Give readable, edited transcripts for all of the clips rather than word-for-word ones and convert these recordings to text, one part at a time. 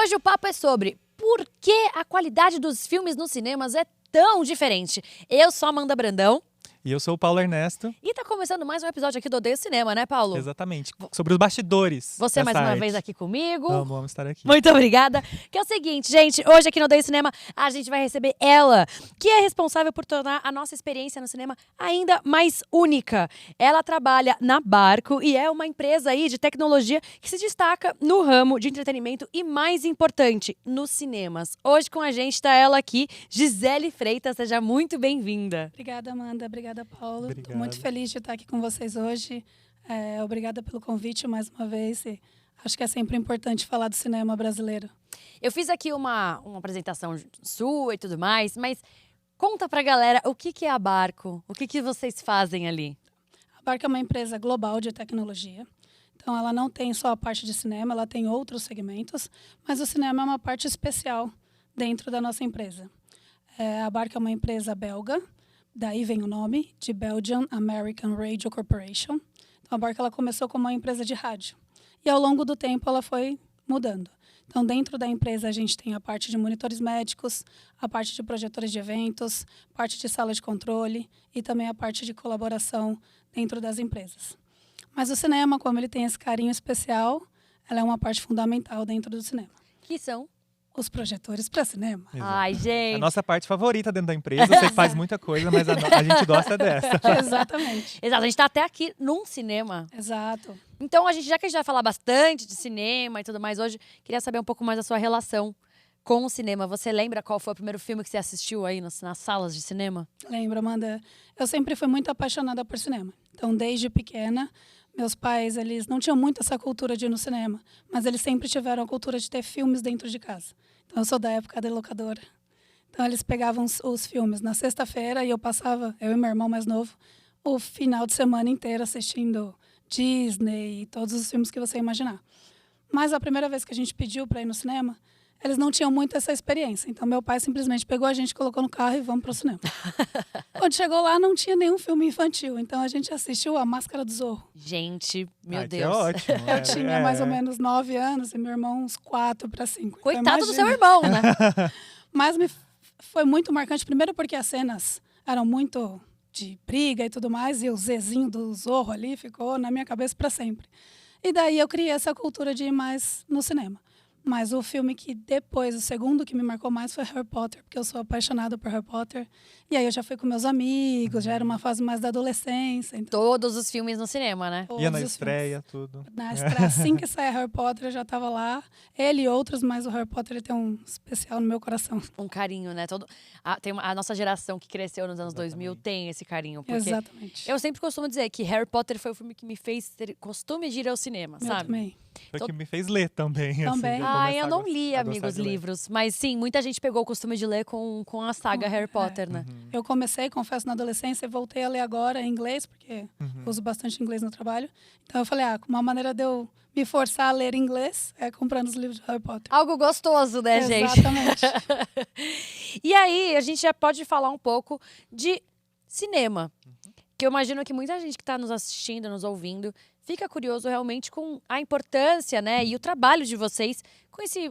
Hoje o papo é sobre por que a qualidade dos filmes nos cinemas é tão diferente. Eu sou a Amanda Brandão. E eu sou o Paulo Ernesto. E tá começando mais um episódio aqui do Odeio Cinema, né, Paulo? Exatamente. Sobre os bastidores. Você mais uma arte. vez aqui comigo. Vamos estar aqui. Muito obrigada. Que é o seguinte, gente, hoje aqui no Odeio Cinema a gente vai receber ela, que é responsável por tornar a nossa experiência no cinema ainda mais única. Ela trabalha na Barco e é uma empresa aí de tecnologia que se destaca no ramo de entretenimento e, mais importante, nos cinemas. Hoje com a gente tá ela aqui, Gisele Freitas. Seja muito bem-vinda. Obrigada, Amanda. Obrigada, Paulo. Obrigado. Estou muito feliz de estar aqui com vocês hoje. Obrigada pelo convite mais uma vez. E acho que é sempre importante falar do cinema brasileiro. Eu fiz aqui uma apresentação sua e tudo mais, mas conta pra galera o que é a Barco, o que vocês fazem ali. A Barco é uma empresa global de tecnologia. Então, ela não tem só a parte de cinema, ela tem outros segmentos, mas o cinema é uma parte especial dentro da nossa empresa. A Barco é uma empresa belga. Daí vem o nome, de Belgian American Radio Corporation. Então, a Barco ela começou como uma empresa de rádio. E, ao longo do tempo, ela foi mudando. Então, dentro da empresa, a gente tem a parte de monitores médicos, a parte de projetores de eventos, parte de sala de controle e também a parte de colaboração dentro das empresas. Mas o cinema, como ele tem esse carinho especial, ela é uma parte fundamental dentro do cinema. Que são? Os projetores para cinema. Exato. Ai, gente. A nossa parte favorita dentro da empresa. Você faz muita coisa, mas a gente gosta dessa. Exatamente. Exato, a gente tá até aqui num cinema. Exato. Então, já que a gente vai falar bastante de cinema e tudo mais hoje, queria saber um pouco mais da sua relação com o cinema. Você lembra qual foi o primeiro filme que você assistiu aí nas salas de cinema? Lembro, Amanda. Eu sempre fui muito apaixonada por cinema. Então, desde pequena, meus pais, eles não tinham muito essa cultura de ir no cinema, mas eles sempre tiveram a cultura de ter filmes dentro de casa. Então, eu sou da época da locadora. Então, eles pegavam os filmes na sexta-feira e eu passava, eu e meu irmão mais novo, o final de semana inteiro assistindo Disney e todos os filmes que você imaginar. Mas a primeira vez que a gente pediu para ir no cinema, eles não tinham muito essa experiência. Então, meu pai simplesmente pegou a gente, colocou no carro e vamos para o cinema. Quando chegou lá, não tinha nenhum filme infantil. Então, a gente assistiu A Máscara do Zorro. Gente, meu Que Deus. é ótimo. Eu tinha mais ou menos 9 anos e meu irmão uns 4 para 5. Coitado do seu irmão, né? Mas foi muito marcante, primeiro porque as cenas eram muito de briga e tudo mais, e o Zezinho do Zorro ali ficou na minha cabeça para sempre. E daí eu criei essa cultura de ir mais no cinema. Mas o filme que depois, o segundo que me marcou mais foi Harry Potter, porque eu sou apaixonada por Harry Potter. E aí eu já fui com meus amigos, já era uma fase mais da adolescência. Então, Todos os filmes no cinema, né? Ia na todos os estreia, tudo. na estreia, assim que saia Harry Potter, eu já estava lá. Ele e outros, mas o Harry Potter ele tem um especial no meu coração. Um carinho, né? A nossa geração que cresceu nos anos 2000 tem esse carinho. Porque Exatamente. eu sempre costumo dizer que Harry Potter foi o filme que me fez ter costume de ir ao cinema, Eu sabe? também. Foi o que me fez ler também. Também. Assim, de Ah, começar eu a não gostar- li, a amigos, gostar de ler. livros. Mas sim, muita gente pegou o costume de ler com a saga Harry Potter, né? Eu comecei, confesso, na adolescência e voltei a ler agora em inglês, porque uso bastante inglês no trabalho. Então eu falei, uma maneira de eu me forçar a ler inglês é comprando os livros de Harry Potter. Algo gostoso, né, gente? Exatamente. E aí, a gente já pode falar um pouco de cinema. Que eu imagino que muita gente que está nos assistindo, nos ouvindo, fica curioso realmente com a importância, né? E o trabalho de vocês com esse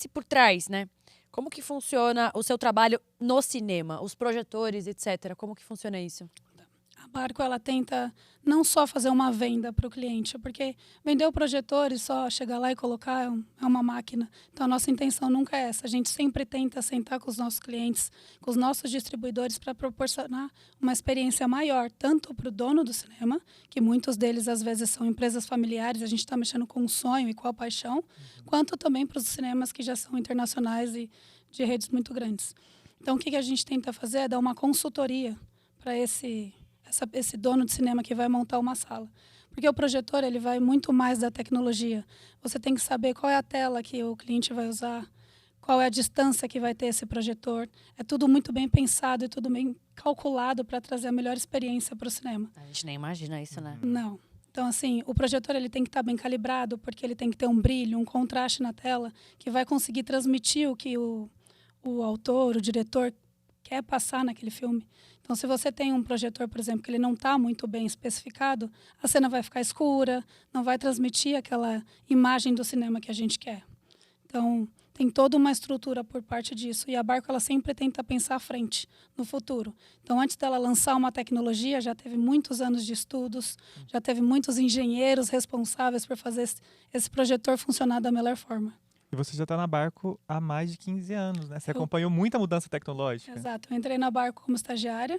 por trás, né? Como que funciona o seu trabalho no cinema? Os projetores, etc. Como que funciona isso? A Barco, ela tenta não só fazer uma venda para o cliente, porque vender o projetor e só chegar lá e colocar é uma máquina. Então, a nossa intenção nunca é essa. A gente sempre tenta sentar com os nossos clientes, com os nossos distribuidores, para proporcionar uma experiência maior, tanto para o dono do cinema, que muitos deles, às vezes, são empresas familiares, a gente está mexendo com um sonho e com a paixão, quanto também para os cinemas que já são internacionais e de redes muito grandes. Então, o que a gente tenta fazer é dar uma consultoria para esse dono de cinema que vai montar uma sala. Porque o projetor ele vai muito mais da tecnologia. Você tem que saber qual é a tela que o cliente vai usar, qual é a distância que vai ter esse projetor. É tudo muito bem pensado e tudo bem calculado para trazer a melhor experiência para o cinema. A gente nem imagina isso, né? Não. Então, assim, o projetor ele tem que estar bem calibrado, porque ele tem que ter um brilho, um contraste na tela, que vai conseguir transmitir o que o autor, o diretor quer passar naquele filme. Então, se você tem um projetor, por exemplo, que ele não está muito bem especificado, a cena vai ficar escura, não vai transmitir aquela imagem do cinema que a gente quer. Então, tem toda uma estrutura por parte disso. E a Barco, ela sempre tenta pensar à frente, no futuro. Então, antes dela lançar uma tecnologia, já teve muitos anos de estudos, já teve muitos engenheiros responsáveis por fazer esse projetor funcionar da melhor forma. E você já está na Barco há mais de 15 anos, né? Você Eu- acompanhou muita mudança tecnológica. Exato. Eu entrei na Barco como estagiária.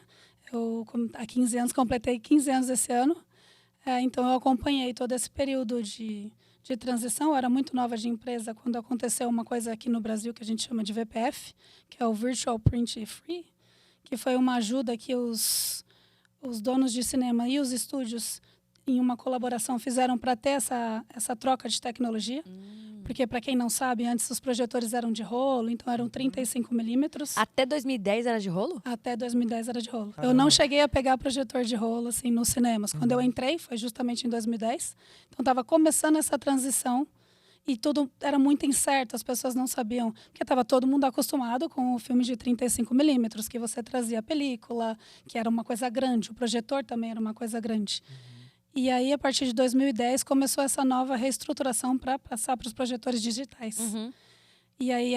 Há 15 anos, completei 15 anos esse ano. Então, eu acompanhei todo esse período de transição. Eu era muito nova de empresa quando aconteceu uma coisa aqui no Brasil que a gente chama de VPF, que é o Virtual Print Free, que foi uma ajuda que os donos de cinema e os estúdios, em uma colaboração, fizeram para ter essa troca de tecnologia. Porque, para quem não sabe, antes os projetores eram de rolo, então eram 35 milímetros. Até 2010 era de rolo? Até 2010 era de rolo. Eu Caramba. não cheguei a pegar projetor de rolo assim nos cinemas. Quando eu entrei, foi justamente em 2010. Então estava começando essa transição e tudo era muito incerto, as pessoas não sabiam, porque estava todo mundo acostumado com o filme de 35 milímetros, que você trazia a película, que era uma coisa grande, o projetor também era uma coisa grande. E aí, a partir de 2010, começou essa nova reestruturação para passar para os projetores digitais. E aí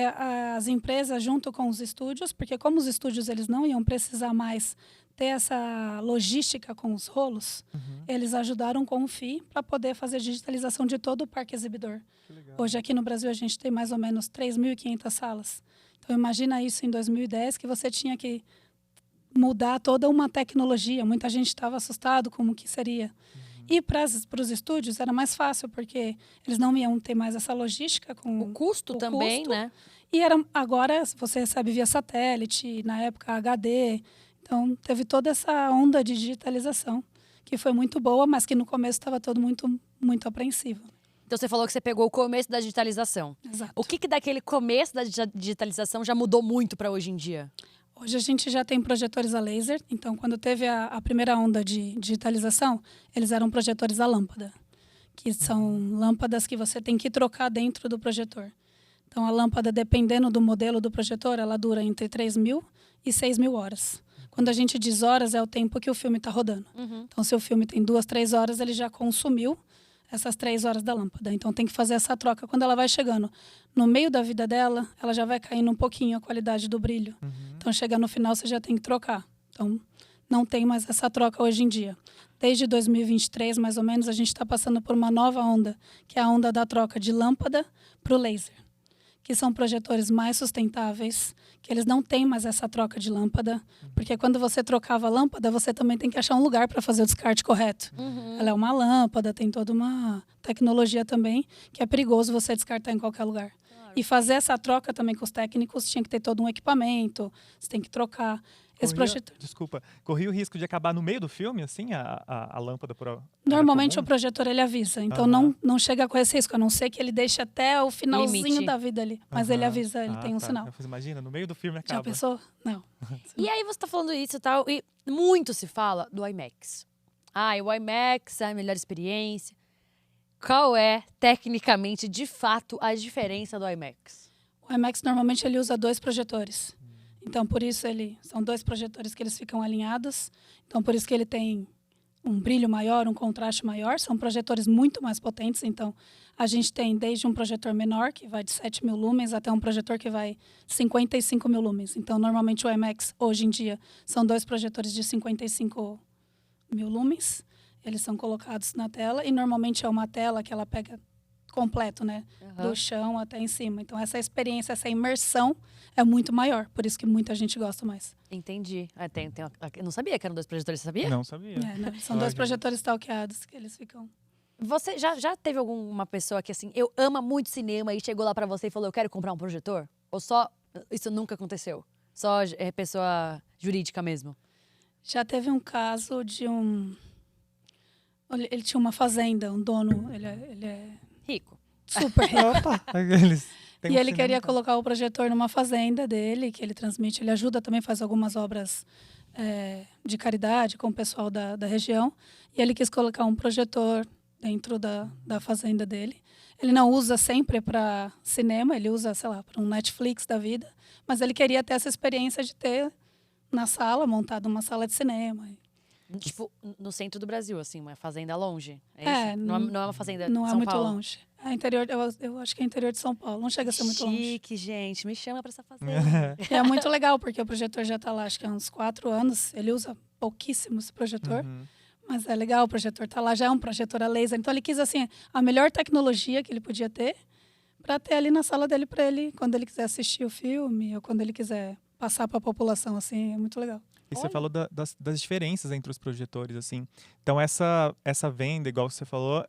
as empresas, junto com os estúdios, porque como os estúdios eles não iam precisar mais ter essa logística com os rolos, eles ajudaram com o FII para poder fazer digitalização de todo o parque exibidor. Que legal. Hoje aqui no Brasil a gente tem mais ou menos 3.500 salas. Então imagina isso em 2010, que você tinha que mudar toda uma tecnologia. Muita gente estava assustado como que seria. E para os estúdios era mais fácil, porque eles não iam ter mais essa logística com O custo também, custo. né? E agora você recebe via satélite, na época HD. Então, teve toda essa onda de digitalização, que foi muito boa, mas que no começo estava todo muito, muito apreensivo. Então você falou que você pegou o começo da digitalização. Exato. O que daquele começo da digitalização já mudou muito para hoje em dia? Hoje a gente já tem projetores a laser. Então, quando teve a primeira onda de digitalização, eles eram projetores a lâmpada, que são lâmpadas que você tem que trocar dentro do projetor. Então, a lâmpada, dependendo do modelo do projetor, ela dura entre 3.000 e 6.000 horas. Quando a gente diz horas, é o tempo que o filme está rodando. Então, se o filme tem 2, 3 horas, ele já consumiu essas 3 horas da lâmpada. Então, tem que fazer essa troca. Quando ela vai chegando no meio da vida dela, ela já vai caindo um pouquinho a qualidade do brilho. Então, chega no final, você já tem que trocar. Então, não tem mais essa troca hoje em dia. Desde 2023, mais ou menos, a gente está passando por uma nova onda, que é a onda da troca de lâmpada para o laser, que são projetores mais sustentáveis, que eles não têm mais essa troca de lâmpada, porque quando você trocava a lâmpada, você também tem que achar um lugar para fazer o descarte correto. Ela é uma lâmpada, tem toda uma tecnologia também, que é perigoso você descartar em qualquer lugar. E fazer essa troca também com os técnicos, tinha que ter todo um equipamento, você tem que trocar. Esse projetor. Desculpa, corria o risco de acabar no meio do filme, assim, a lâmpada Normalmente o comum? projetor ele avisa, então Aham. não chega com esse risco, a não ser que ele deixe até o finalzinho Limite. da vida ali. Mas ele avisa, ele tem um tá. sinal. Eu falei, imagina, no meio do filme Já acaba. pensou? Não. E aí você tá falando isso e tal, e muito se fala do IMAX. O IMAX é a melhor experiência. Qual é, tecnicamente, de fato, a diferença do IMAX? O IMAX normalmente ele usa 2 projetores. Então, por isso são 2 projetores que eles ficam alinhados. Então, por isso que ele tem um brilho maior, um contraste maior. São projetores muito mais potentes. Então, a gente tem desde um projetor menor, que vai de 7.000 lumens, até um projetor que vai 55.000 lumens. Então, normalmente o IMAX, hoje em dia, são 2 projetores de 55.000 lumens. Eles são colocados na tela e normalmente é uma tela que ela pega completo, né? Do chão até em cima. Então, essa experiência, essa imersão é muito maior. Por isso que muita gente gosta mais. Entendi. Eu não sabia que eram 2 projetores, você sabia? Não sabia. São 2 projetores stalkeados que eles ficam... Você já teve alguma pessoa que, assim, eu amo muito cinema e chegou lá pra você e falou, eu quero comprar um projetor? Ou só isso nunca aconteceu? Só é pessoa jurídica mesmo? Já teve um caso de um... Ele tinha uma fazenda, um dono, ele é Rico. super rico. Opa! Eles têm E um ele cinema queria em casa. colocar o projetor numa fazenda dele, que ele transmite. Ele ajuda também, faz algumas obras de caridade com o pessoal da região. E ele quis colocar um projetor dentro da fazenda dele. Ele não usa sempre para cinema, ele usa, sei lá, para um Netflix da vida. Mas ele queria ter essa experiência de ter na sala, montado uma sala de cinema. Tipo, no centro do Brasil, assim, uma fazenda longe. É É, isso? Não é uma fazenda de Não é São muito Paulo? longe. É interior, eu acho que é interior de São Paulo. Não chega a ser muito longe. Chique, gente. Me chama pra essa fazenda. E é muito legal, porque o projetor já está lá, acho que há uns 4 anos. Ele usa pouquíssimo esse projetor. Uhum. Mas é legal, o projetor tá lá, já é um projetor a laser. Então ele quis, assim, a melhor tecnologia que ele podia ter para ter ali na sala dele para ele, quando ele quiser assistir o filme ou quando ele quiser passar para a população, assim, é muito legal. E você Olha. falou das diferenças entre os projetores, assim. Então, essa venda, igual você falou,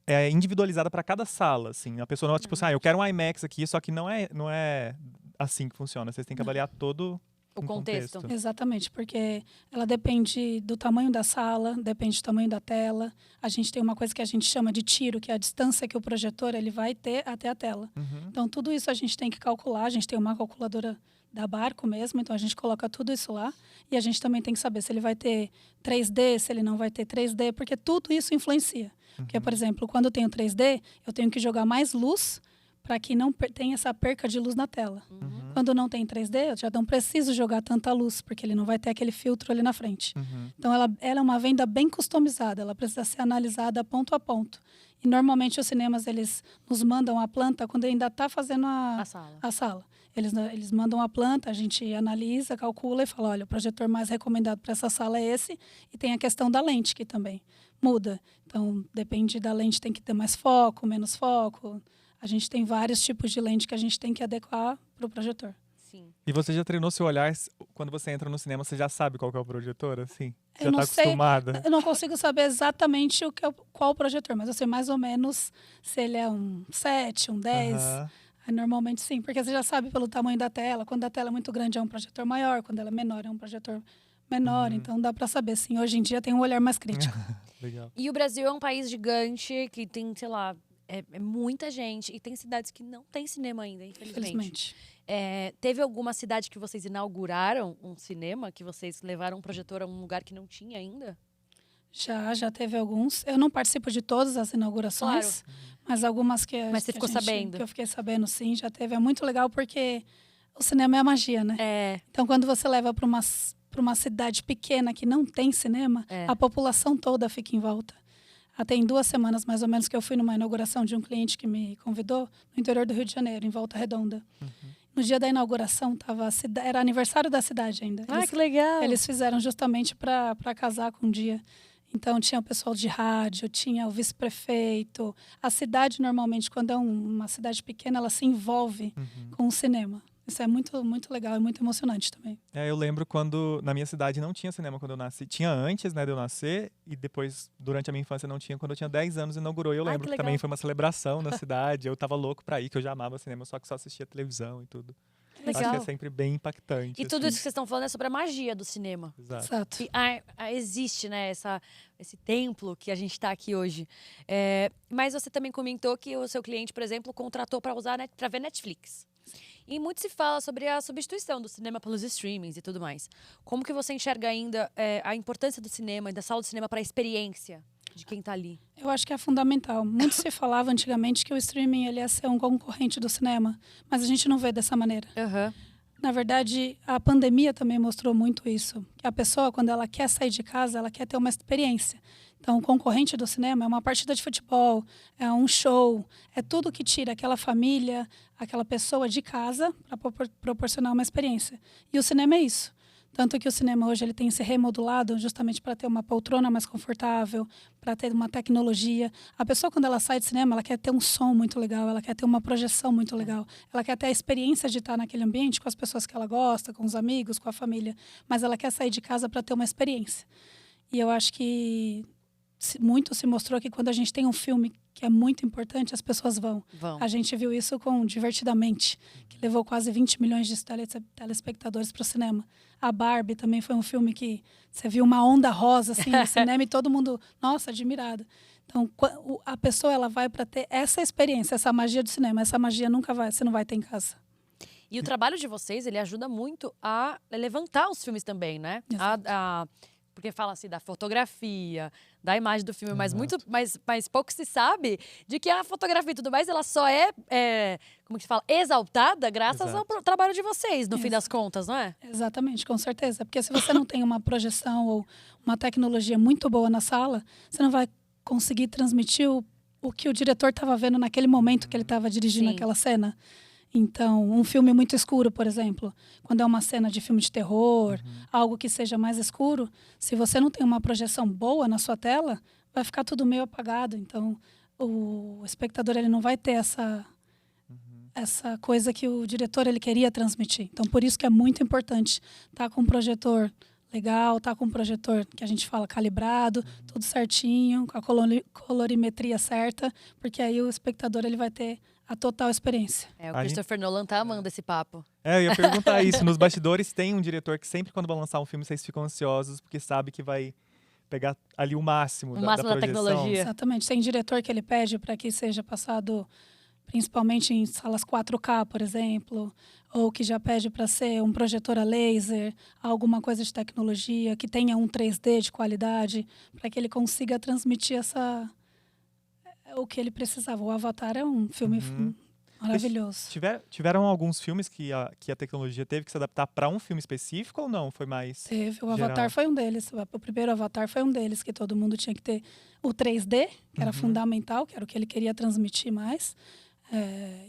é individualizada para cada sala, assim. A pessoa não, tipo assim, eu quero um IMAX aqui, só que não é assim que funciona. Vocês têm que avaliar todo O um contexto. contexto. Exatamente, porque ela depende do tamanho da sala, depende do tamanho da tela. A gente tem uma coisa que a gente chama de tiro, que é a distância que o projetor ele vai ter até a tela. Uhum. Então, tudo isso a gente tem que calcular. A gente tem uma calculadora da Barco mesmo, então a gente coloca tudo isso lá. E a gente também tem que saber se ele vai ter 3D, se ele não vai ter 3D, porque tudo isso influencia. Porque, por exemplo, quando eu tenho 3D, eu tenho que jogar mais luz para que não tenha essa perca de luz na tela. Uhum. Quando não tem 3D, eu já não preciso jogar tanta luz, porque ele não vai ter aquele filtro ali na frente. Uhum. Então, ela é uma venda bem customizada, ela precisa ser analisada ponto a ponto. E, normalmente, os cinemas, eles nos mandam a planta quando ainda está fazendo A sala. a sala. Eles mandam a planta, a gente analisa, calcula e fala, olha, o projetor mais recomendado para essa sala é esse. E tem a questão da lente, que também muda. Então, depende da lente, tem que ter mais foco, menos foco. A gente tem vários tipos de lente que a gente tem que adequar para o projetor. Sim. E você já treinou seu olhar, quando você entra no cinema, você já sabe qual que é o projetor, assim? Eu Já não tá sei. acostumada? Eu não consigo saber exatamente qual o projetor, mas eu sei mais ou menos se ele é um 7, um 10. Aham. Aí, normalmente sim, porque você já sabe pelo tamanho da tela. Quando a tela é muito grande é um projetor maior, quando ela é menor é um projetor menor. Então dá para saber, sim. Hoje em dia tem um olhar mais crítico. Legal. E o Brasil é um país gigante que tem, sei lá, é muita gente. E tem cidades que não tem cinema ainda, infelizmente. Infelizmente. Teve alguma cidade que vocês inauguraram um cinema? Que vocês levaram um projetor a um lugar que não tinha ainda? Já teve alguns. Eu não participo de todas as inaugurações, mas algumas que Mas você ficou sabendo? Que eu fiquei sabendo, sim, já teve. É muito legal porque o cinema é a magia, né? Então, quando você leva para uma cidade pequena que não tem cinema, a população toda fica em volta. Tem 2 semanas, mais ou menos, que eu fui numa inauguração de um cliente que me convidou no interior do Rio de Janeiro, em Volta Redonda. No dia da inauguração, era aniversário da cidade ainda. Que legal! Eles fizeram justamente para casar com o dia. Então, tinha o pessoal de rádio, tinha o vice-prefeito. A cidade, normalmente, quando é uma cidade pequena, ela se envolve com o cinema. Isso é muito, muito legal e muito emocionante também. Eu lembro quando na minha cidade não tinha cinema quando eu nasci. Tinha antes, né, de eu nascer, e depois, durante a minha infância, não tinha. Quando eu tinha 10 anos, inaugurou. E eu lembro que também foi uma celebração na cidade. Eu tava louco pra ir, que eu já amava cinema, só que só assistia televisão e tudo. Legal. Acho que é sempre bem impactante. E tudo assim. isso que vocês estão falando é sobre a magia do cinema. Exato. E, existe, né, esse templo que a gente está aqui hoje. Mas você também comentou que o seu cliente, por exemplo, contratou para usar para ver Netflix. E muito se fala sobre a substituição do cinema pelos streamings e tudo mais. Como que você enxerga ainda a importância do cinema e da sala do cinema para a experiência de quem está ali? Eu acho que é fundamental. Muito se falava antigamente que o streaming ele ia ser um concorrente do cinema, mas a gente não vê dessa maneira. Na verdade, a pandemia também mostrou muito isso. Que a pessoa, quando ela quer sair de casa, ela quer ter uma experiência. Então, o concorrente do cinema é uma partida de futebol, é um show, é tudo que tira aquela família, aquela pessoa de casa para proporcionar uma experiência. E o cinema é isso. Tanto que o cinema hoje ele tem se remodulado justamente para ter uma poltrona mais confortável, para ter uma tecnologia. A pessoa, quando ela sai de cinema, ela quer ter um som muito legal, ela quer ter uma projeção muito legal, ela quer ter a experiência de estar naquele ambiente com as pessoas que ela gosta, com os amigos, com a família, mas ela quer sair de casa para ter uma experiência. E eu acho que muito se mostrou que quando a gente tem um filme que é muito importante, as pessoas vão. A gente viu isso com Divertidamente, que levou quase 20 milhões de telespectadores para o cinema. A Barbie também foi um filme que você viu uma onda rosa assim, no cinema e todo mundo, nossa, admirado. Então, a pessoa ela vai para ter essa experiência, essa magia do cinema. Essa magia você não vai ter em casa. E o trabalho de vocês, ele ajuda muito a levantar os filmes também, né? Porque fala-se da fotografia, da imagem do filme, mas Exato. mas pouco se sabe de que a fotografia e tudo mais, ela só é como que se fala, exaltada graças ao Exato. trabalho de vocês, no fim Isso. das contas, não é? Exatamente, com certeza. Porque se você não tem uma projeção ou uma tecnologia muito boa na sala, você não vai conseguir transmitir o que o diretor estava vendo naquele momento que ele estava dirigindo Sim. aquela cena. Então, um filme muito escuro, por exemplo, quando é uma cena de filme de terror, algo que seja mais escuro, se você não tem uma projeção boa na sua tela, vai ficar tudo meio apagado. Então, o espectador ele não vai ter essa coisa que o diretor ele queria transmitir. Então, por isso que é muito importante estar com um projetor legal, estar com um projetor que a gente fala calibrado, tudo certinho, com a colorimetria certa, porque aí o espectador ele vai ter a total experiência. É, o Aí- Christopher Nolan tá amando esse papo. Eu ia perguntar isso. Nos bastidores tem um diretor que sempre quando vai lançar um filme, vocês ficam ansiosos, porque sabe que vai pegar ali o máximo, O da máximo da projeção. tecnologia. Exatamente. Tem diretor que ele pede para que seja passado principalmente em salas 4K, por exemplo, ou que já pede para ser um projetor a laser, alguma coisa de tecnologia, que tenha um 3D de qualidade, para que ele consiga transmitir o que ele precisava. O Avatar é um filme maravilhoso. Tiveram alguns filmes que a tecnologia teve que se adaptar para um filme específico ou não? Foi mais Teve, o geral? Avatar foi um deles. O primeiro Avatar foi um deles, que todo mundo tinha que ter o 3D, que era fundamental, que era o que ele queria transmitir mais.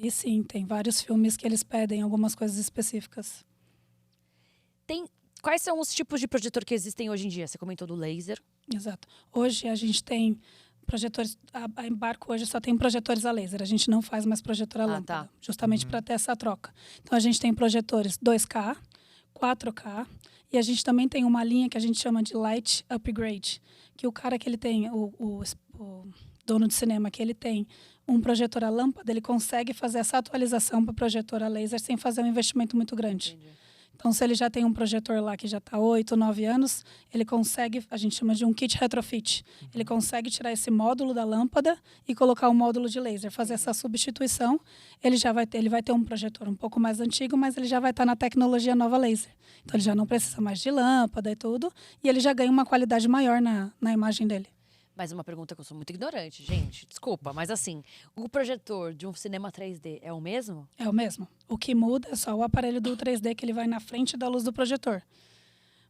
E sim, tem vários filmes que eles pedem algumas coisas específicas. Quais são os tipos de projetor que existem hoje em dia? Você comentou do laser. Exato. Hoje a gente tem projetores, a Embarco hoje só tem projetores a laser, a gente não faz mais projetor a lâmpada, tá. justamente para ter essa troca. Então a gente tem projetores 2K, 4K, e a gente também tem uma linha que a gente chama de Light Upgrade, que o cara que ele tem, o dono de cinema que ele tem um projetor a lâmpada, ele consegue fazer essa atualização para o projetor a laser sem fazer um investimento muito grande. Entendi. Então, se ele já tem um projetor lá que já está 8, 9 anos, ele consegue, a gente chama de um kit retrofit. Ele consegue tirar esse módulo da lâmpada e colocar um módulo de laser, fazer essa substituição. Ele vai ter um projetor um pouco mais antigo, mas ele já vai estar na tecnologia nova laser. Então, ele já não precisa mais de lâmpada e tudo, e ele já ganha uma qualidade maior na imagem dele. Mais uma pergunta que eu sou muito ignorante, gente. Desculpa, mas assim, o projetor de um cinema 3D é o mesmo? É o mesmo. O que muda é só o aparelho do 3D, que ele vai na frente da luz do projetor.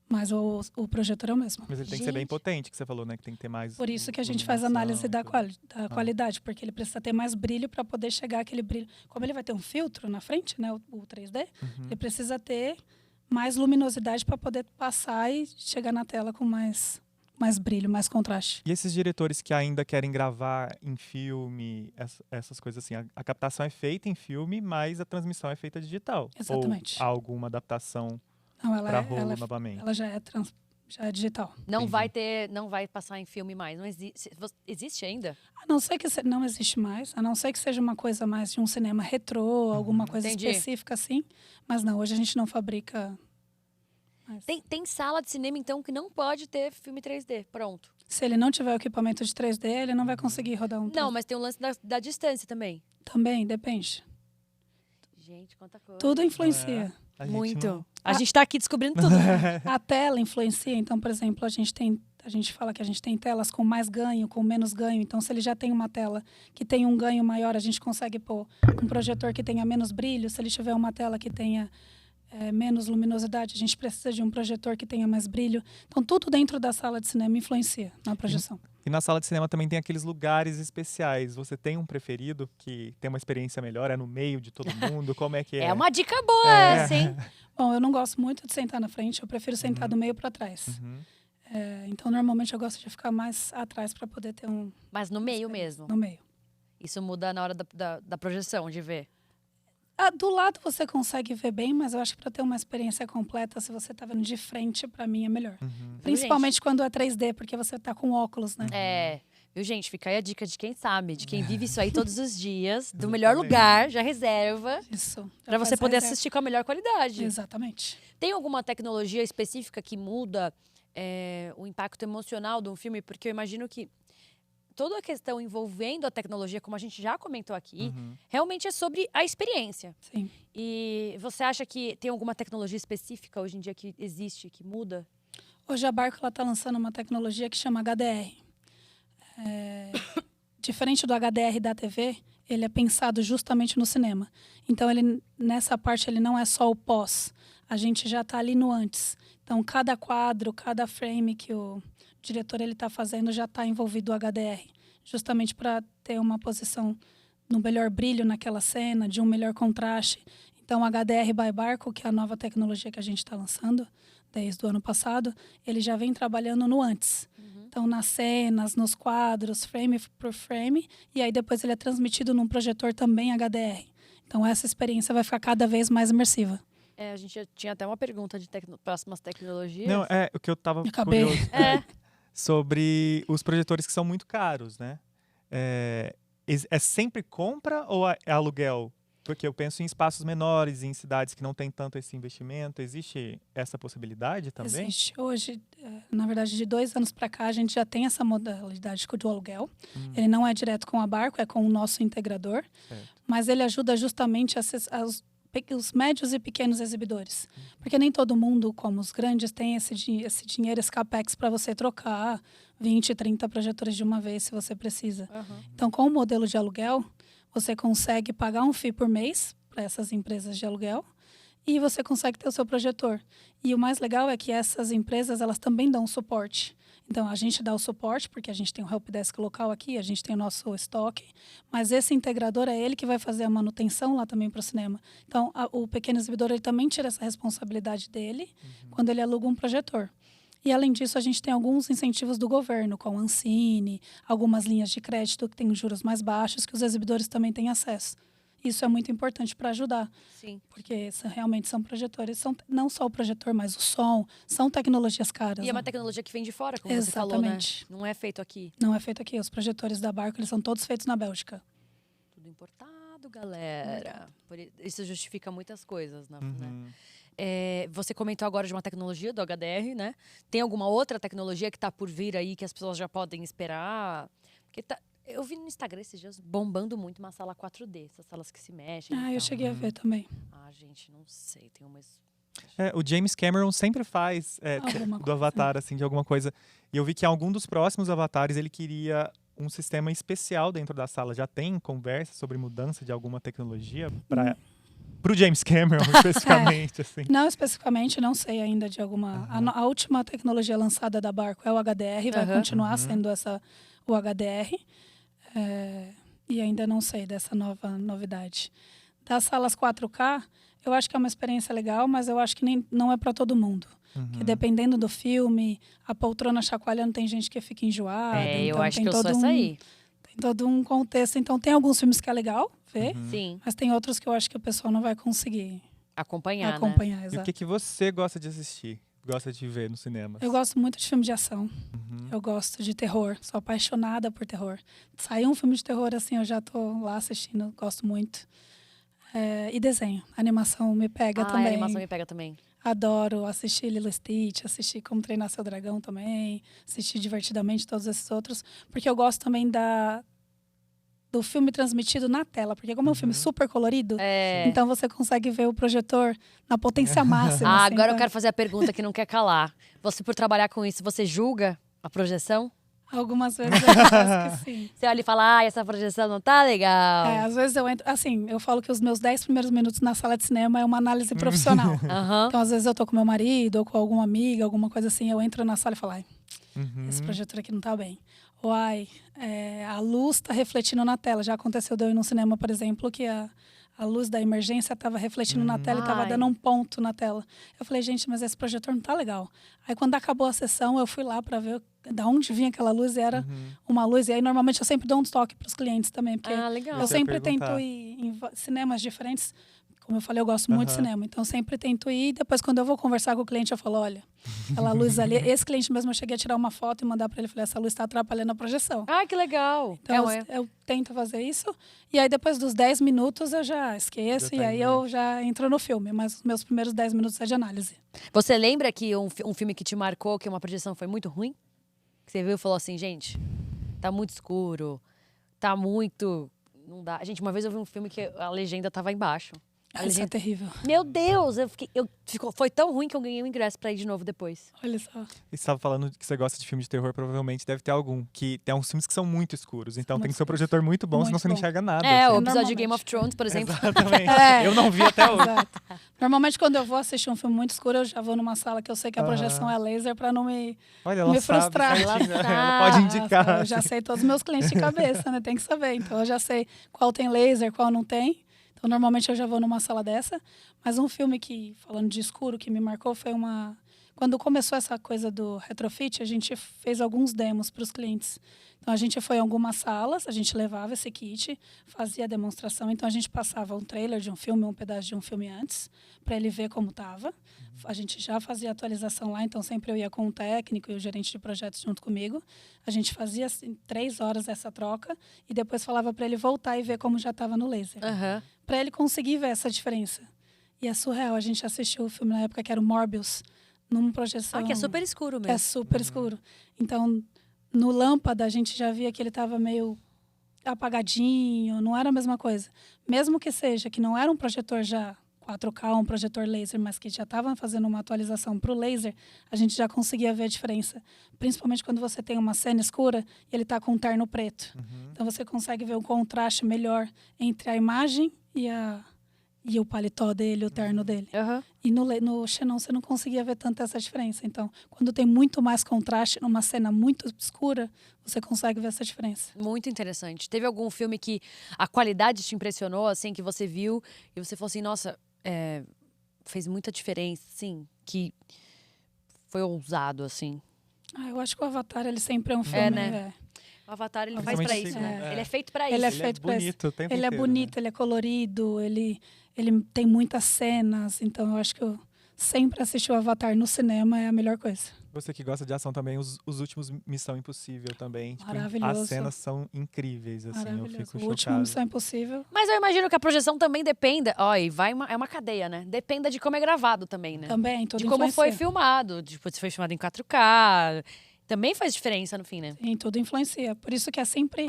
Mas o projetor é o mesmo. Mas ele tem que ser bem Gente. potente, que você falou, né? Que tem que ter mais. Por isso que a gente faz análise da qualidade, porque ele precisa ter mais brilho para poder chegar aquele brilho. Como ele vai ter um filtro na frente, né, o 3D, ele precisa ter mais luminosidade para poder passar e chegar na tela com mais brilho, mais contraste. E esses diretores que ainda querem gravar em filme, essas coisas assim, a captação é feita em filme, mas a transmissão é feita digital. Exatamente. Ou há alguma adaptação Não, para rolo novamente. ela já é digital. Não Entendi. não vai passar em filme mais. Não existe. Existe ainda? A não ser que não existe mais, a não ser que seja uma coisa mais de um cinema retrô, alguma coisa Entendi. específica assim. Mas não, hoje a gente não fabrica mais. Tem sala de cinema, então, que não pode ter filme 3D. Pronto. Se ele não tiver o equipamento de 3D, ele não vai conseguir rodar um 3D. Não, mas tem o lance da distância também. Também, depende. Gente, quanta coisa. Tudo influencia. A gente Muito. não- A gente tá aqui descobrindo tudo. A tela influencia. Então, por exemplo, a gente fala que a gente tem telas com mais ganho, com menos ganho. Então, se ele já tem uma tela que tem um ganho maior, a gente consegue pôr um projetor que tenha menos brilho. Se ele tiver uma tela que tenha menos luminosidade, a gente precisa de um projetor que tenha mais brilho. Então, tudo dentro da sala de cinema influencia na projeção. E na sala de cinema também tem aqueles lugares especiais. Você tem um preferido que tem uma experiência melhor? É no meio de todo mundo? Como é que é? É uma dica boa essa, hein? Bom, eu não gosto muito de sentar na frente, eu prefiro sentar do meio para trás. Então, normalmente, eu gosto de ficar mais atrás para poder ter um Mas no meio mesmo. no meio. Isso muda na hora da projeção, de ver. Do lado você consegue ver bem, mas eu acho que para ter uma experiência completa, se você tá vendo de frente, para mim é melhor. Principalmente quando é 3D, porque você tá com óculos, né? Viu, gente? Fica aí a dica de quem sabe, de quem vive isso aí todos os dias, do melhor lugar, já reserva, Isso. Já pra você faz poder reserva. assistir com a melhor qualidade. Exatamente. Tem alguma tecnologia específica que muda o impacto emocional de um filme? Porque eu imagino que toda a questão envolvendo a tecnologia, como a gente já comentou aqui, realmente é sobre a experiência. Sim. E você acha que tem alguma tecnologia específica hoje em dia que existe, que muda? Hoje a Barco ela tá lançando uma tecnologia que chama HDR, diferente do HDR da TV, ele é pensado justamente no cinema. Então, ele, nessa parte, ele não é só o pós. A gente já está ali no antes. Então, cada quadro, cada frame que o diretor está fazendo já está envolvido o HDR. Justamente para ter uma posição no melhor brilho naquela cena, de um melhor contraste. Então, o HDR by Barco, que é a nova tecnologia que a gente está lançando desde o ano passado, ele já vem trabalhando no antes. Então, nas cenas, nos quadros, frame por frame, e aí depois ele é transmitido num projetor também HDR. Então, essa experiência vai ficar cada vez mais imersiva. A gente já tinha até uma pergunta de próximas tecnologias. Não, o que eu tava Acabei. curioso sobre os projetores que são muito caros, né? É sempre compra ou é aluguel? Porque eu penso em espaços menores, em cidades que não tem tanto esse investimento. Existe essa possibilidade também? Existe. Hoje, na verdade, de 2 anos para cá, a gente já tem essa modalidade do aluguel. Ele não é direto com a Barco, é com o nosso integrador. Certo. Mas ele ajuda justamente os médios e pequenos exibidores. Porque nem todo mundo, como os grandes, tem esse dinheiro, esse capex para você trocar 20, 30 projetores de uma vez, se você precisa. Então, com o modelo de aluguel, você consegue pagar um FII por mês para essas empresas de aluguel e você consegue ter o seu projetor. E o mais legal é que essas empresas, elas também dão suporte. Então, a gente dá o suporte, porque a gente tem o helpdesk local aqui, a gente tem o nosso estoque, mas esse integrador é ele que vai fazer a manutenção lá também para o cinema. Então, o pequeno exibidor, ele também tira essa responsabilidade dele quando ele aluga um projetor. E, além disso, a gente tem alguns incentivos do governo, com a Ancine, algumas linhas de crédito que têm juros mais baixos, que os exibidores também têm acesso. Isso é muito importante para ajudar. Sim. Porque realmente são projetores, não só o projetor, mas o som, são tecnologias caras. E é uma tecnologia que vem de fora, como você falou, né? Não é feito aqui. Não é feito aqui. Os projetores da Barco, eles são todos feitos na Bélgica. Tudo importado, galera. Isso justifica muitas coisas, né? Você comentou agora de uma tecnologia do HDR, né? Tem alguma outra tecnologia que está por vir aí que as pessoas já podem esperar? Porque eu vi no Instagram esses dias bombando muito uma sala 4D, essas salas que se mexem. Eu cheguei a ver também. Gente, não sei. Tem umas... O James Cameron sempre faz do Avatar, assim, de alguma coisa. E eu vi que em algum dos próximos Avatares ele queria um sistema especial dentro da sala. Já tem conversa sobre mudança de alguma tecnologia para o James Cameron, especificamente? Assim. Não especificamente, não sei ainda de alguma... A última tecnologia lançada da Barco é o HDR, vai continuar sendo o HDR. E ainda não sei dessa novidade. Das salas 4K, eu acho que é uma experiência legal, mas eu acho que não é para todo mundo. Porque dependendo do filme, a poltrona chacoalhando, tem gente que fica enjoada. Então eu acho que eu sou essa aí. Tem todo um contexto. Então, tem alguns filmes que é legal ver, Sim. mas tem outros que eu acho que o pessoal não vai conseguir acompanhar, né? E o que você gosta de assistir? Gosta de ver no cinema? Eu gosto muito de filme de ação. Eu gosto de terror. Sou apaixonada por terror. Saiu um filme de terror, assim, eu já tô lá assistindo. Gosto muito. E desenho. A animação me pega também. A animação me pega também. Adoro assistir Lilo e Stitch, assistir Como Treinar Seu Dragão também. Assistir Divertidamente, todos esses outros. Porque eu gosto também do filme transmitido na tela, porque como é um filme super colorido, então você consegue ver o projetor na potência máxima. Assim, agora eu quero fazer a pergunta que não quer calar. Você, por trabalhar com isso, você julga a projeção? Algumas vezes eu acho que sim. Você olha e fala, essa projeção não tá legal. Às vezes eu entro, assim, eu falo que os meus 10 primeiros minutos na sala de cinema é uma análise profissional. Então, às vezes eu tô com meu marido ou com alguma amiga, alguma coisa assim, eu entro na sala e falo, esse projetor aqui não tá bem. Ou, a luz tá refletindo na tela. Já aconteceu de eu ir no cinema, por exemplo, que a luz da emergência estava refletindo na tela e estava dando um ponto na tela. Eu falei, gente, mas esse projetor não tá legal. Aí, quando acabou a sessão, eu fui lá para ver de onde vinha aquela luz. E era uma luz. E aí, normalmente, eu sempre dou um toque para os clientes também. Porque legal. eu sempre tento ir em cinemas diferentes. Como eu falei, eu gosto muito de cinema. Então, sempre tento ir. E depois, quando eu vou conversar com o cliente, eu falo, olha, aquela luz ali... Esse cliente mesmo, eu cheguei a tirar uma foto e mandar para ele. Falei, essa luz está atrapalhando a projeção. Que legal. Então, eu tento fazer isso. E aí, depois dos 10 minutos, eu já esqueço. E aí, eu já entro no filme. Mas os meus primeiros 10 minutos é de análise. Você lembra que um filme que te marcou, que uma projeção foi muito ruim? Que você viu e falou assim, gente, tá muito escuro. Tá muito... Não dá. Gente, uma vez eu vi um filme que a legenda tava embaixo. A Isso é legenda- terrível. Meu Deus, foi tão ruim que eu ganhei o ingresso pra ir de novo depois. Olha só. E você estava falando que você gosta de filme de terror, provavelmente deve ter algum. Que tem uns filmes que são muito escuros. Então tem muito que ser um escuros. projetor muito bom, senão Muito você não bom. enxerga nada. É, o assim. episódio de Game Normalmente. of Thrones, por exemplo. Exatamente. É. Eu não vi até hoje. Exato. Normalmente, quando eu vou assistir um filme muito escuro, eu já vou numa sala que eu sei que a projeção é laser pra não me Olha, ela me sabe frustrar. certinho, Ela ela pode sabe. indicar. Eu já sei todos os meus clientes de cabeça, né? Tem que saber. Então, eu já sei qual tem laser, qual não tem. Então, normalmente, eu já vou numa sala dessa. Mas um filme que, falando de escuro, que me marcou foi uma... Quando começou essa coisa do retrofit, a gente fez alguns demos para os clientes. Então, a gente foi em algumas salas, a gente levava esse kit, fazia a demonstração. Então, a gente passava um trailer de um filme, um pedaço de um filme antes, para ele ver como estava. A gente já fazia atualização lá, então sempre eu ia com o técnico e o gerente de projetos junto comigo. A gente fazia assim, 3 horas essa troca e depois falava para ele voltar e ver como já estava no laser. Aham. Para ele conseguir ver essa diferença. E é surreal. A gente assistiu o filme na época que era o Morbius, numa projeção... Ah, que é super escuro que mesmo. é super escuro. Então, no Lâmpada, a gente já via que ele estava meio apagadinho, não era a mesma coisa. Mesmo que seja, que não era um projetor já 4K, um projetor laser, mas que já estava fazendo uma atualização para o laser, a gente já conseguia ver a diferença. Principalmente quando você tem uma cena escura e ele está com um terno preto. Então, você consegue ver um contraste melhor entre a imagem e o paletó dele, o terno dele. Aham. E no Xenon você não conseguia ver tanto essa diferença. Então, quando tem muito mais contraste numa cena muito escura, você consegue ver essa diferença. Muito interessante. Teve algum filme que a qualidade te impressionou, assim, que você viu e você falou assim, nossa, fez muita diferença, assim, que foi ousado, assim. Eu acho que o Avatar, ele sempre é um filme... né? O Avatar, ele faz pra Principalmente isso, segundo, né? é. Ele é feito pra isso. Ele é Ele feito pra isso. bonito o tempo Ele é inteiro, bonito, né? ele é colorido, ele tem muitas cenas. Então, eu acho que eu sempre assistir o Avatar no cinema é a melhor coisa. Você que gosta de ação também, os últimos Missão Impossível também. Tipo, Maravilhoso. as cenas são incríveis, assim, eu Maravilhoso. fico O último chocado. Missão Impossível. Mas eu imagino que a projeção também dependa. Ó, e é uma cadeia, né? Dependa de como é gravado também, né? Também, tudo De como foi influencia. filmado. Tipo, se foi filmado em 4K. Também faz diferença no fim, né? Sim, tudo influencia. Por isso que é sempre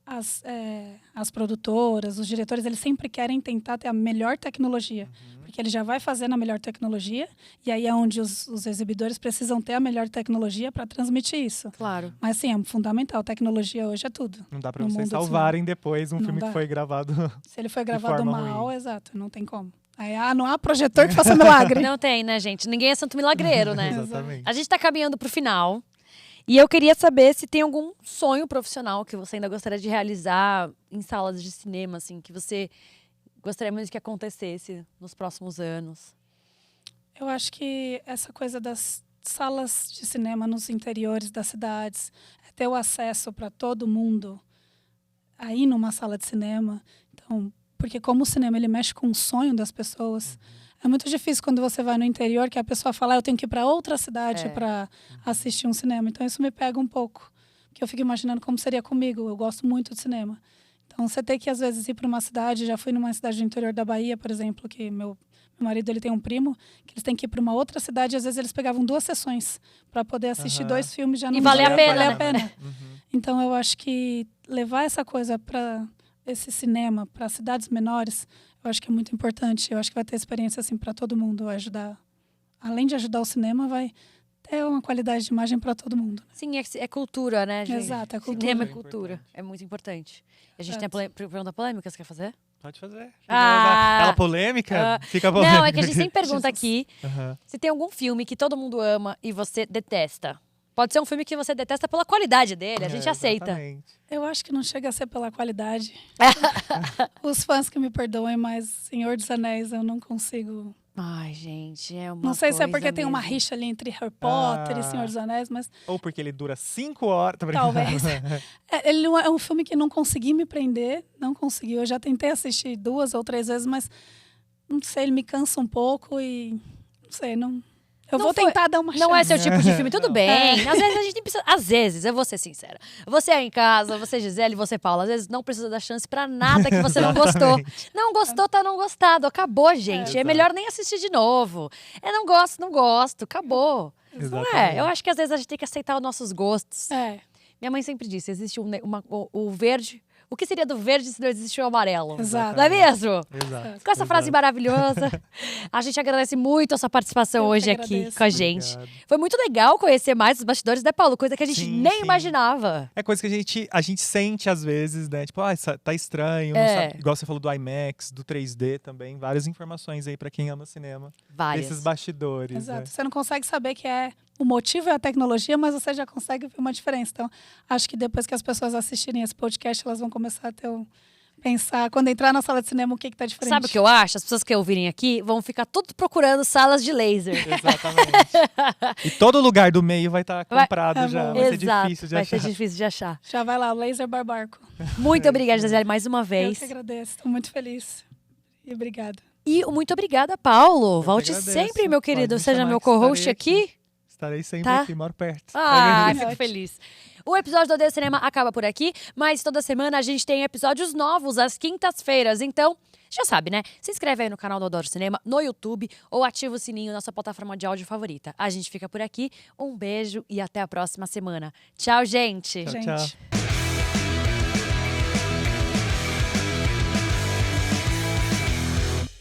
as produtoras, os diretores, eles sempre querem tentar ter a melhor tecnologia. Porque ele já vai fazer na melhor tecnologia, e aí é onde os exibidores precisam ter a melhor tecnologia para transmitir isso. Claro. Mas sim, é fundamental. Tecnologia hoje é tudo. Não dá pra No vocês mundo do salvarem depois um Não filme dá. que foi gravado. Se ele foi gravado forma mal, ruim. exato, não tem como. Aí, não há projetor que faça milagre. Não tem, né, gente? Ninguém é santo milagreiro, né? Exatamente. A gente tá caminhando pro final. E eu queria saber se tem algum sonho profissional que você ainda gostaria de realizar em salas de cinema, assim, que você gostaria muito que acontecesse nos próximos anos. Eu acho que essa coisa das salas de cinema nos interiores das cidades, ter o acesso para todo mundo aí numa sala de cinema. Então, porque como o cinema ele mexe com o sonho das pessoas, é muito difícil quando você vai no interior que a pessoa fala, eu tenho que ir para outra cidade para assistir um cinema. Então isso me pega um pouco, porque eu fico imaginando como seria comigo. Eu gosto muito de cinema. Então você tem que às vezes ir para uma cidade, já fui numa cidade do interior da Bahia, por exemplo, que meu marido ele tem um primo, que eles têm que ir para uma outra cidade, e às vezes eles pegavam 2 sessões para poder assistir 2 filmes já E não vale a pena, vale né? a pena. Então eu acho que levar essa coisa para esse cinema, para cidades menores, eu acho que é muito importante. Eu acho que vai ter experiência assim para todo mundo, vai ajudar. Além de ajudar o cinema, vai ter uma qualidade de imagem para todo mundo. Sim, é cultura, né, gente? Exato, é cultura. Cinema é É cultura. importante. É muito importante. E a gente Exato. tem a pergunta polêmica, você quer fazer? Pode fazer. Ah! Ela polêmica? Fica polêmica. Não, é que a gente sempre pergunta aqui Aham. se tem algum filme que todo mundo ama e você detesta. Pode ser um filme que você detesta pela qualidade dele, a gente aceita. Exatamente. Eu acho que não chega a ser pela qualidade. Os fãs que me perdoem, mas Senhor dos Anéis eu não consigo. Ai, gente, é uma Não sei se é porque coisa tem uma mesmo. rixa ali entre Harry Potter e Senhor dos Anéis, mas Ou porque ele dura 5 horas. Tô brincando. talvez. Ele não é um filme que não consegui me prender, não consegui. Eu já tentei assistir 2 ou 3 vezes, mas não sei, ele me cansa um pouco e não sei, não. Eu Não vou foi- tentar dar uma chance. Não é seu tipo de filme, tudo Não. bem. Às vezes a gente nem precisa. Às vezes, eu vou ser sincera. Você aí em casa, você Gisele, você Paula, às vezes não precisa dar chance pra nada que você não gostou. Não gostou, tá não gostado. Acabou, gente. É Exato. melhor nem assistir de novo. Não gosto, não gosto. Acabou. Não Exatamente. é? Eu acho que às vezes a gente tem que aceitar os nossos gostos. É, Minha mãe sempre disse: existe o verde, O que seria do verde se não existisse o amarelo? Exato. Não é mesmo? Exato. Com essa frase maravilhosa, a gente agradece muito a sua participação Eu que hoje aqui agradeço. com a gente. Obrigado. Foi muito legal conhecer mais os bastidores, né, Paulo? Coisa que a gente Sim, nem sim. imaginava. É coisa que a gente sente às vezes, né? Tipo, tá estranho, não É. sabe. Igual você falou do IMAX, do 3D também. Várias informações aí pra quem ama cinema. Várias. Desses bastidores, Exato. né? Você não consegue saber que o motivo é a tecnologia, mas você já consegue ver uma diferença. Então, acho que depois que as pessoas assistirem esse podcast, elas vão começar a pensar, quando entrar na sala de cinema, o que tá diferente. Sabe o que eu acho? As pessoas que ouvirem aqui vão ficar tudo procurando salas de laser. Exatamente. E todo lugar do meio vai estar comprado Tá já. bom. Vai ser Exato, difícil de vai achar. ser difícil de achar. Já vai lá, o Laser Barbarco. Muito obrigada, Gisele, mais uma Eu vez. que agradeço, estou muito feliz. E obrigada. E muito obrigada, Paulo. que Volte agradeço. sempre, meu querido. Pode me Seja chamar meu que estarei co-host aqui. Estarei sempre Tá. aqui, moro perto. Ah, Ótimo. fico feliz. O episódio do Odeio Cinema acaba por aqui, mas toda semana a gente tem episódios novos às quintas-feiras. Então, já sabe, né? Se inscreve aí no canal do Adoro Cinema, no YouTube, ou ativa o sininho na sua plataforma de áudio favorita. A gente fica por aqui. Um beijo e até a próxima semana. Tchau, gente. Tchau, Gente. tchau.